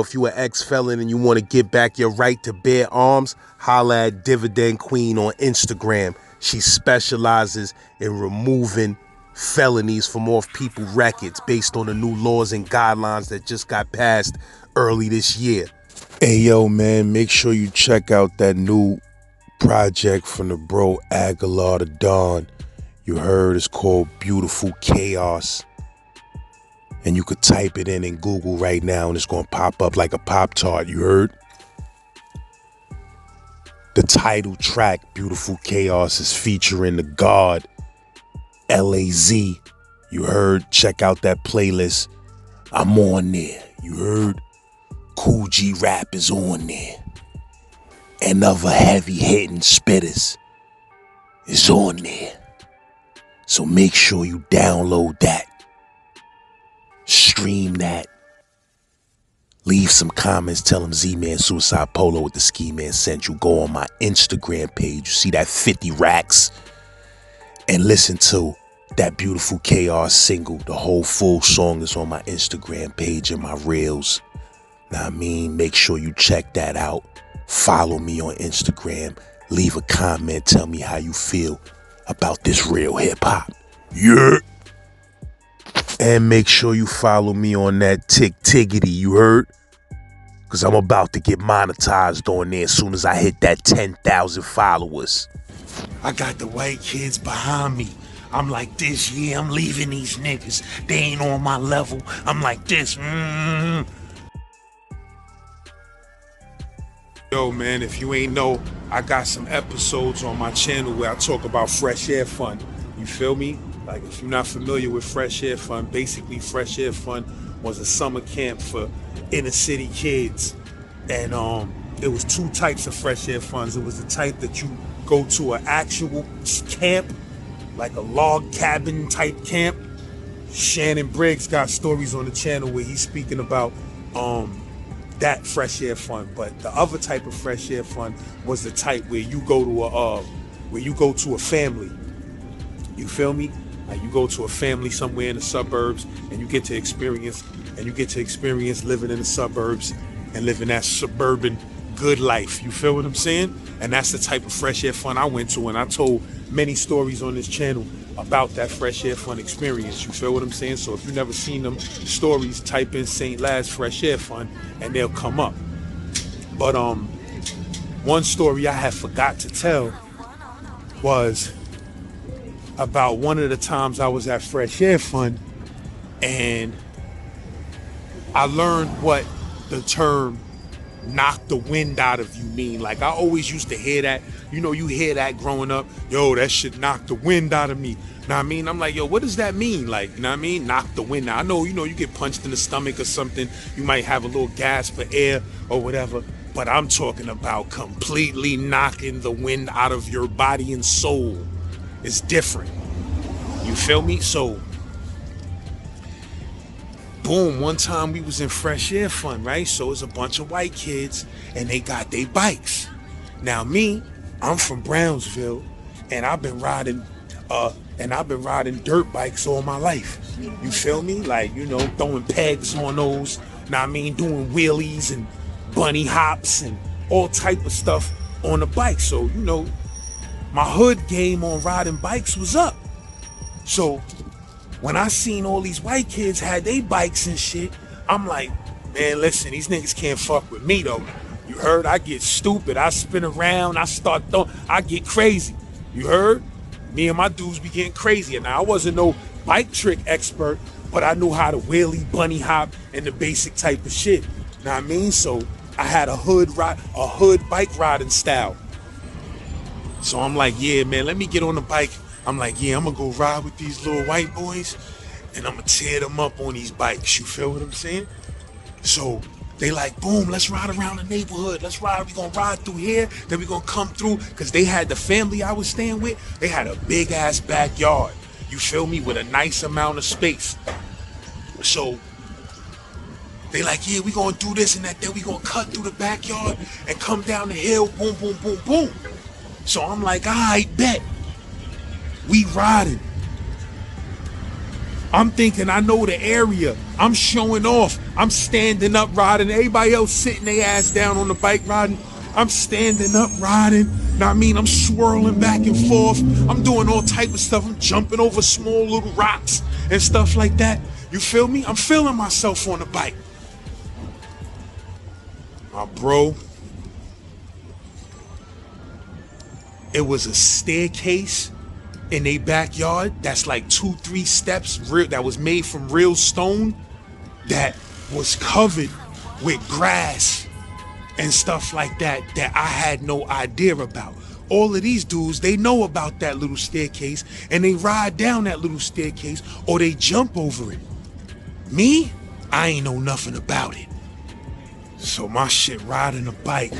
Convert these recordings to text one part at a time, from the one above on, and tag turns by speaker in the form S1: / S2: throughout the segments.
S1: If you an ex-felon and you want to get back your right to bear arms, holla at Dividend Queen on Instagram. She specializes in removing felonies from off people records based on the new laws and guidelines that just got passed early this year. Hey yo man, make sure you check out that new project from the bro Aguilar the Don. You heard, it's called Beautiful Chaos. And you could type it in Google right now and it's gonna pop up like a Pop-Tart, you heard? The title track, Beautiful Chaos, is featuring the God, LAZ. You heard? Check out that playlist. I'm on there, you heard? Cool G Rap is on there. And other heavy hitting spitters is on there. So make sure you download that. Stream that. Leave some comments. Tell them Z-Man Suicide Polo with the Ski Man sent you. Go on my Instagram page. You see that 50 racks. And listen to that Beautiful Chaos single. The whole full song is on my Instagram page and my reels. Now I mean, make sure you check that out. Follow me on Instagram. Leave a comment. Tell me how you feel about this real hip hop. Yeah. And make sure you follow me on that Tiggity, you heard? Because I'm about to get monetized on there as soon as I hit that 10,000 followers. I got the white kids behind me. I'm like this, yeah, I'm leaving these niggas. They ain't on my level. I'm like this. Yo, man, if you ain't know, I got some episodes on my channel where I talk about Fresh Air Fund. You feel me? Like, if you're not familiar with Fresh Air Fund, basically Fresh Air Fund was a summer camp for inner city kids. And it was two types of Fresh Air Funds. It was the type that you go to an actual camp, like a log cabin type camp. Shannon Briggs got stories on the channel where he's speaking about that Fresh Air Fund. But the other type of Fresh Air Fund was the type where you go to a family. You feel me? Like, you go to a family somewhere in the suburbs and you get to experience living in the suburbs and living that suburban good life. You feel what I'm saying? And that's the type of Fresh Air Fund I went to, and I told many stories on this channel about that Fresh Air Fund experience. You feel what I'm saying? So if you've never seen them stories, type in St. Lad's Fresh Air Fund and they'll come up. But one story I had forgot to tell was about one of the times I was at Fresh Air Fund and I learned what the term knock the wind out of you mean. Like, I always used to hear that. You know, you hear that growing up. Yo, that shit knock the wind out of me. Know what I mean? I'm like, yo, what does that mean? Like, you know what I mean? Knock the wind out. I know, you get punched in the stomach or something. You might have a little gasp for air or whatever. But I'm talking about completely knocking the wind out of your body and soul. It's different. You feel me? So, boom, one time we was in Fresh Air Fund, right? So it's a bunch of white kids and they got their bikes. Now me, I'm from Brownsville and I've been riding dirt bikes all my life. You feel me? Like, throwing pegs on those, know what I mean, doing wheelies and bunny hops and all type of stuff on the bike. So, my hood game on riding bikes was up. So when I seen all these white kids had their bikes and shit, I'm like, man, listen, these niggas can't fuck with me though. You heard? I get stupid. I spin around. I start throwing. I get crazy. You heard? Me and my dudes be getting crazy. And now I wasn't no bike trick expert, but I knew how to wheelie, bunny hop, and the basic type of shit. Know what I mean? So I had a hood bike riding style. So I'm like, yeah, man, let me get on the bike. I'm like, yeah, I'm gonna go ride with these little white boys and I'm gonna tear them up on these bikes. You feel what I'm saying? So they like, boom, let's ride around the neighborhood. Let's ride. We're gonna ride through here. Then we're gonna come through. Because they had the family I was staying with. They had a big ass backyard. You feel me? With a nice amount of space. So they like, yeah, we gonna do this and that. Then we gonna cut through the backyard and come down the hill. Boom, boom, boom, boom. So I'm like, all right, bet. We riding. I'm thinking I know the area. I'm showing off. I'm standing up riding. Everybody else sitting their ass down on the bike riding. I'm standing up riding. Know what I mean? I'm swirling back and forth. I'm doing all type of stuff. I'm jumping over small little rocks and stuff like that. You feel me? I'm feeling myself on the bike. My bro, it was a staircase in their backyard that's like 2-3 steps that was made from real stone that was covered with grass and stuff like that I had no idea about. All of these dudes, they know about that little staircase and they ride down that little staircase or they jump over it. Me, I ain't know nothing about it. So my shit riding a bike,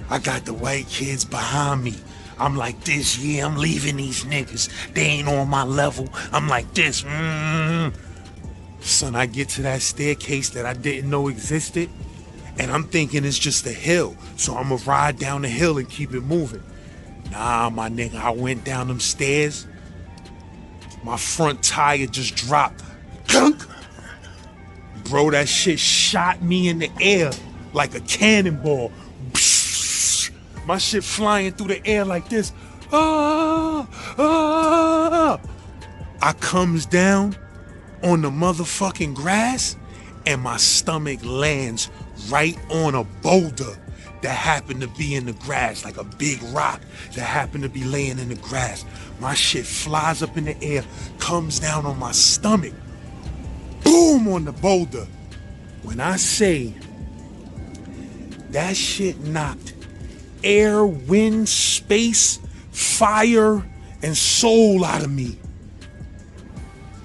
S1: I got the white kids behind me. I'm like this, yeah, I'm leaving these niggas. They ain't on my level. I'm like this. Son, I get to that staircase that I didn't know existed, and I'm thinking it's just a hill. So I'm gonna ride down the hill and keep it moving. Nah, my nigga, I went down them stairs. My front tire just dropped. Gunk! Bro, that shit shot me in the air like a cannonball. My shit flying through the air like this. Ah, ah. I comes down on the motherfucking grass and my stomach lands right on a boulder that happened to be in the grass, like a big rock that happened to be laying in the grass. My shit flies up in the air, comes down on my stomach. Boom on the boulder. When I say that shit knocked air, wind, space, fire, and soul out of me.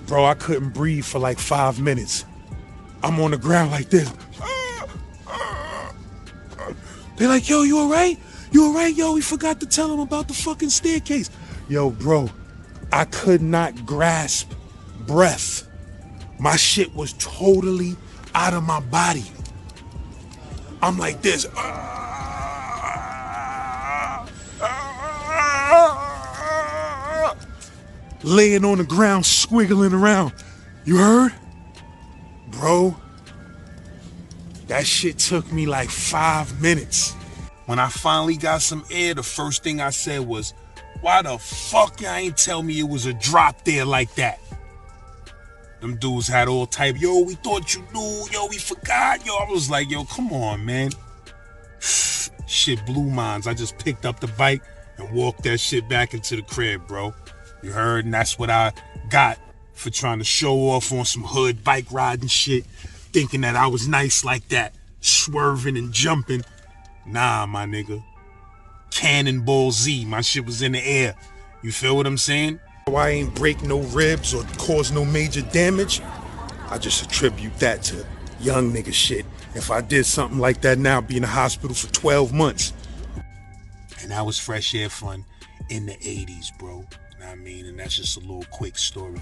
S1: Bro, I couldn't breathe for like 5 minutes. I'm on the ground like this. They're like, yo, you all right? You all right? Yo, we forgot to tell him about the fucking staircase. Yo, bro, I could not grasp breath. My shit was totally out of my body. I'm like this. Laying on the ground, squiggling around. You heard? Bro, that shit took me like 5 minutes. When I finally got some air, the first thing I said was, why the fuck y'all ain't tell me it was a drop there like that? Them dudes had all type, yo, we thought you knew, yo, we forgot, yo. I was like, yo, come on, man. Shit blew minds. I just picked up the bike and walked that shit back into the crib, bro. You heard? And that's what I got for trying to show off on some hood bike riding shit, thinking that I was nice like that, swerving and jumping. Nah, my nigga. Cannonball Z, my shit was in the air. You feel what I'm saying? I ain't break no ribs or cause no major damage. I just attribute that to young nigga shit. If I did something like that now, I'd be in the hospital for 12 months. And that was fresh air fun in the 80s, bro. Know what I mean? And that's just a little quick story.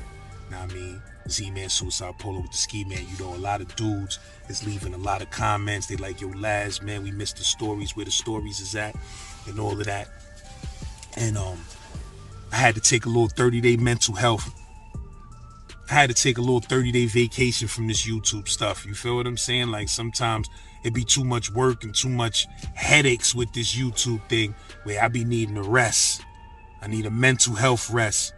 S1: Know what I mean? Z-Man Suicide Polo with the Ski Man. You know, a lot of dudes is leaving a lot of comments. They like, yo, Laz, man, we missed the stories, where the stories is at, and all of that. And I had to take a little 30-day mental health. I had to take a little 30-day vacation from this YouTube stuff. You feel what I'm saying? Like, sometimes it be too much work and too much headaches with this YouTube thing where I be needing a rest. I need a mental health rest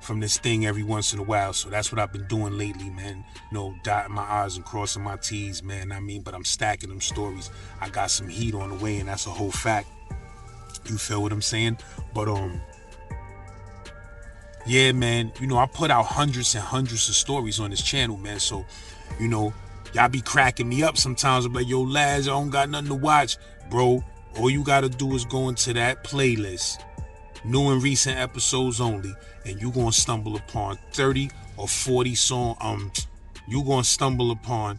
S1: from this thing every once in a while. So that's what I've been doing lately, man. You know, dotting my I's and crossing my T's, man. I mean, but I'm stacking them stories. I got some heat on the way, and that's a whole fact. You feel what I'm saying? But yeah, man, you know, I put out hundreds and hundreds of stories on this channel, man. So, you know, y'all be cracking me up sometimes. I'm like, yo, Laz, I don't got nothing to watch. Bro, all you gotta do is go into that playlist, new and recent episodes only, and you gonna stumble upon 30 or 40 you gonna stumble upon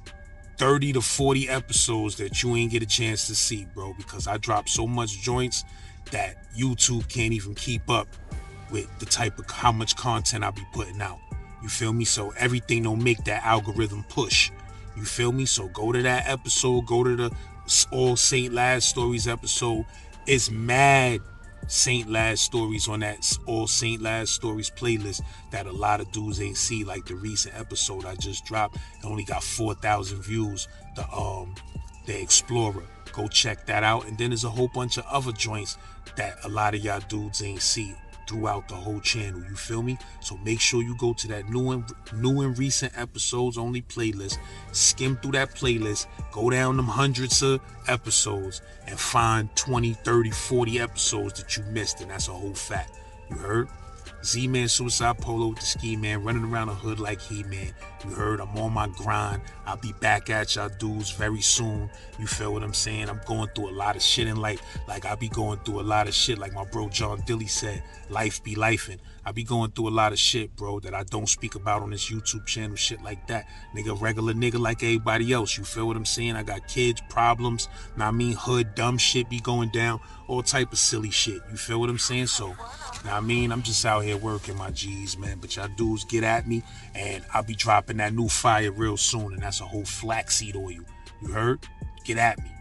S1: 30 to 40 episodes that you ain't get a chance to see, bro, because I drop so much joints that YouTube can't even keep up with the type of how much content I be putting out. You feel me? So everything don't make that algorithm push. You feel me? So go to that episode, go to the All Saint Laz Stories episode. It's mad Saint Laz stories on that all Saint Laz stories playlist that a lot of dudes ain't see. Like the recent episode I just dropped, it only got 4,000 views. The Explorer. Go check that out. And then there's a whole bunch of other joints that a lot of y'all dudes ain't see throughout the whole channel. You feel me? So make sure you go to that new and recent episodes only playlist. Skim through that playlist. Go down them hundreds of episodes and find 20, 30, 40 episodes that you missed. And that's a whole fact. You heard? Z-Man Suicide Polo with the Ski Man, running around the hood like He-Man. You heard, I'm on my grind. I'll be back at y'all dudes very soon. You feel what I'm saying? I'm going through a lot of shit in life. Like I be going through a lot of shit, like my bro John Dilly said, life be lifing. I be going through a lot of shit, bro, that I don't speak about on this YouTube channel, shit like that. Nigga, regular nigga like everybody else. You feel what I'm saying? I got kids, problems, know what I mean, hood, dumb shit be going down, all type of silly shit. You feel what I'm saying? So, know what I mean, I'm just out here working my G's, man. But y'all dudes get at me, and I'll be dropping that new fire real soon, and that's a whole flaxseed oil. You heard? Get at me.